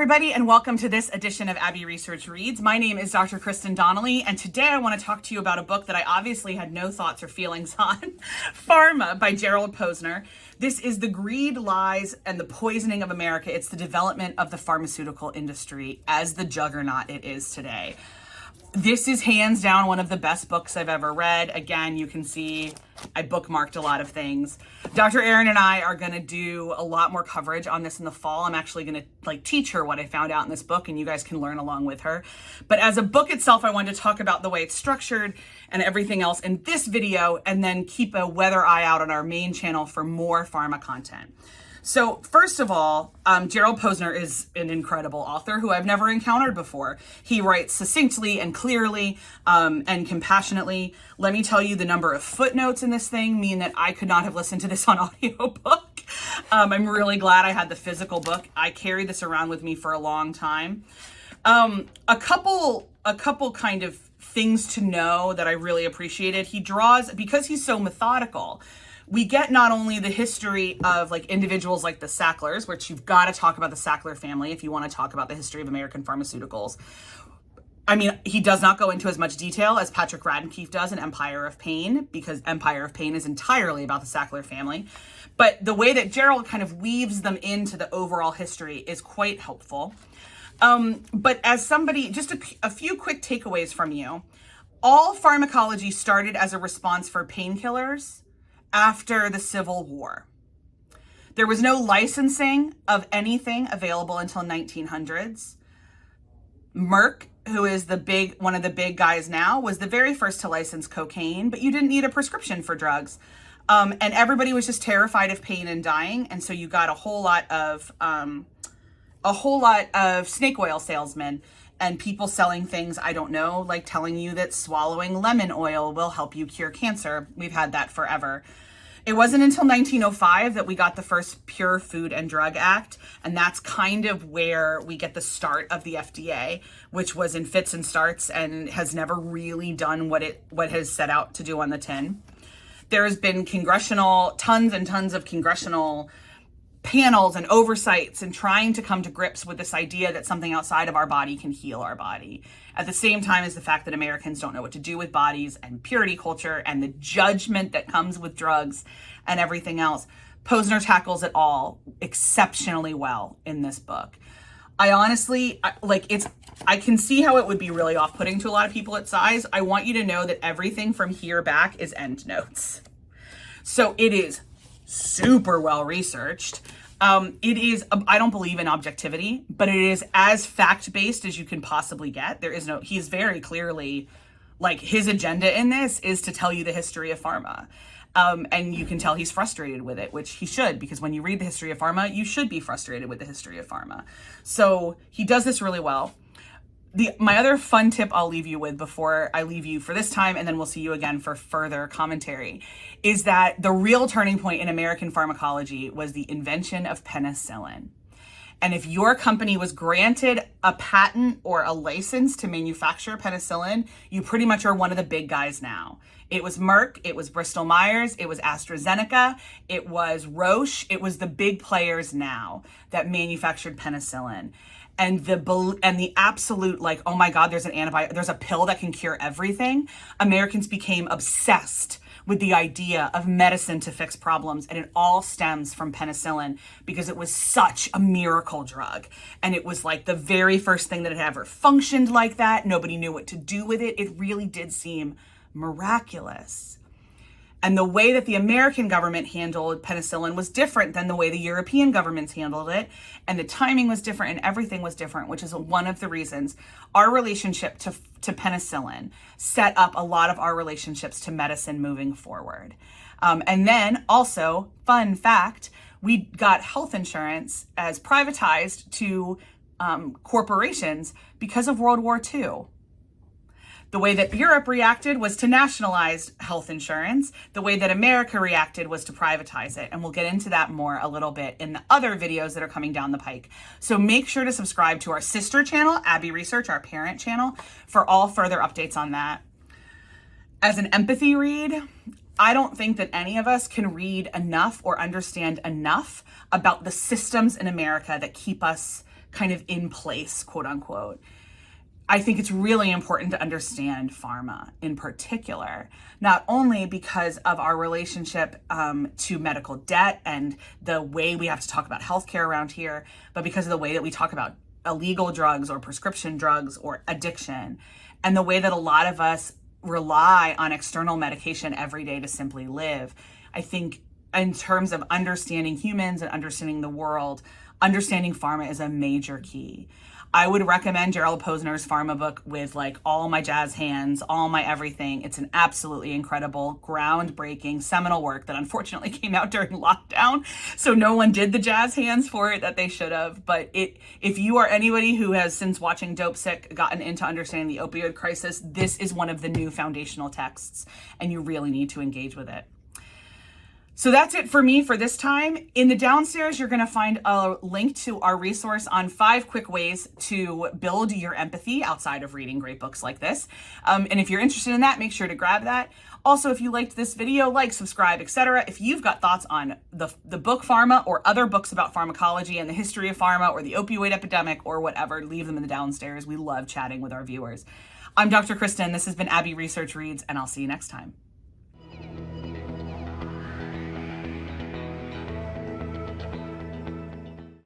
everybody, and welcome to this edition of Abbey Research Reads. My name is Dr. Kristen Donnelly, and today I want to talk to you about a book that I obviously had no thoughts or feelings on, Pharma by Gerald Posner. This is the greed, lies, and the poisoning of America. It's the development of the pharmaceutical industry as the juggernaut it is today. This is hands down one of the best books I've ever read. Again, you can see I bookmarked a lot of things. Dr. Erin and I are going to do a lot more coverage on this in the fall. I'm actually going to teach her what I found out in this book, and you guys can learn along with her. But as a book itself, I wanted to talk about the way it's structured and everything else in this video, and then keep a weather eye out on our main channel for more pharma content. So first of all, Gerald Posner is an incredible author who I've never encountered before. He writes succinctly and clearly and compassionately. Let me tell you, the number of footnotes in this thing mean that I could not have listened to this on audiobook. I'm really glad I had the physical book. I carried this around with me for a long time. A couple kind of things to know that I really appreciated. He draws, because he's so methodical, we get not only the history of individuals like the Sacklers, which you've got to talk about the Sackler family if you want to talk about the history of American pharmaceuticals. I mean, he does not go into as much detail as Patrick Raddenkeefe does in Empire of Pain, because Empire of Pain is entirely about the Sackler family. But the way that Gerald kind of weaves them into the overall history is quite helpful. But as somebody, just a few quick takeaways from you. All pharmacology started as a response for painkillers after the Civil War. There was no licensing of anything available until 1900s. Merck, who is one of the big guys now, was the very first to license cocaine, but you didn't need a prescription for drugs. And everybody was just terrified of pain and dying. And so you got a whole lot of snake oil salesmen and people selling things, I don't know, like telling you that swallowing lemon oil will help you cure cancer. We've had that forever. It wasn't until 1905 that we got the first Pure Food and Drug Act, and that's kind of where we get the start of the FDA, which was in fits and starts and has never really done what has set out to do on the tin. There's been tons and tons of congressional panels and oversights and trying to come to grips with this idea that something outside of our body can heal our body. At the same time as the fact that Americans don't know what to do with bodies and purity culture and the judgment that comes with drugs and everything else. Posner tackles it all exceptionally well in this book. I honestly, I can see how it would be really off-putting to a lot of people at size. I want you to know that everything from here back is endnotes. So it is super well researched. It is, I don't believe in objectivity, but it is as fact-based as you can possibly get. He's very clearly, his agenda in this is to tell you the history of pharma. And you can tell he's frustrated with it, which he should, because when you read the history of pharma, you should be frustrated with the history of pharma. So he does this really well. My other fun tip I'll leave you with before I leave you for this time, and then we'll see you again for further commentary, is that the real turning point in American pharmacology was the invention of penicillin. And if your company was granted a patent or a license to manufacture penicillin, you pretty much are one of the big guys now. It was Merck, it was Bristol Myers, it was AstraZeneca, it was Roche, it was the big players now that manufactured penicillin. And the absolute oh my God, there's an antibiotic, there's a pill that can cure everything. Americans became obsessed with the idea of medicine to fix problems. And it all stems from penicillin because it was such a miracle drug. And it was the very first thing that had ever functioned like that. Nobody knew what to do with it. It really did seem miraculous. And the way that the American government handled penicillin was different than the way the European governments handled it. And the timing was different and everything was different, which is one of the reasons our relationship to penicillin set up a lot of our relationships to medicine moving forward. And then also, fun fact, we got health insurance as privatized to corporations because of World War II. The way that Europe reacted was to nationalize health insurance. The way that America reacted was to privatize it. And we'll get into that more a little bit in the other videos that are coming down the pike. So make sure to subscribe to our sister channel, Abbey Research, our parent channel, for all further updates on that. As an empathy read, I don't think that any of us can read enough or understand enough about the systems in America that keep us kind of in place, quote unquote. I think it's really important to understand pharma in particular, not only because of our relationship to medical debt and the way we have to talk about healthcare around here, but because of the way that we talk about illegal drugs or prescription drugs or addiction, and the way that a lot of us rely on external medication every day to simply live. I think in terms of understanding humans and understanding the world, understanding pharma is a major key. I would recommend Gerald Posner's Pharma book with like all my jazz hands, all my everything. It's an absolutely incredible, groundbreaking, seminal work that unfortunately came out during lockdown. So no one did the jazz hands for it that they should have. But if you are anybody who has, since watching Dope Sick, gotten into understanding the opioid crisis, this is one of the new foundational texts, and you really need to engage with it. So that's it for me for this time. In the downstairs, you're going to find a link to our resource on 5 quick ways to build your empathy outside of reading great books like this. And if you're interested in that, make sure to grab that. Also, if you liked this video, like, subscribe, etc. If you've got thoughts on the book Pharma or other books about pharmacology and the history of pharma or the opioid epidemic or whatever, leave them in the downstairs. We love chatting with our viewers. I'm Dr. Kristen. This has been Abbey Research Reads, and I'll see you next time.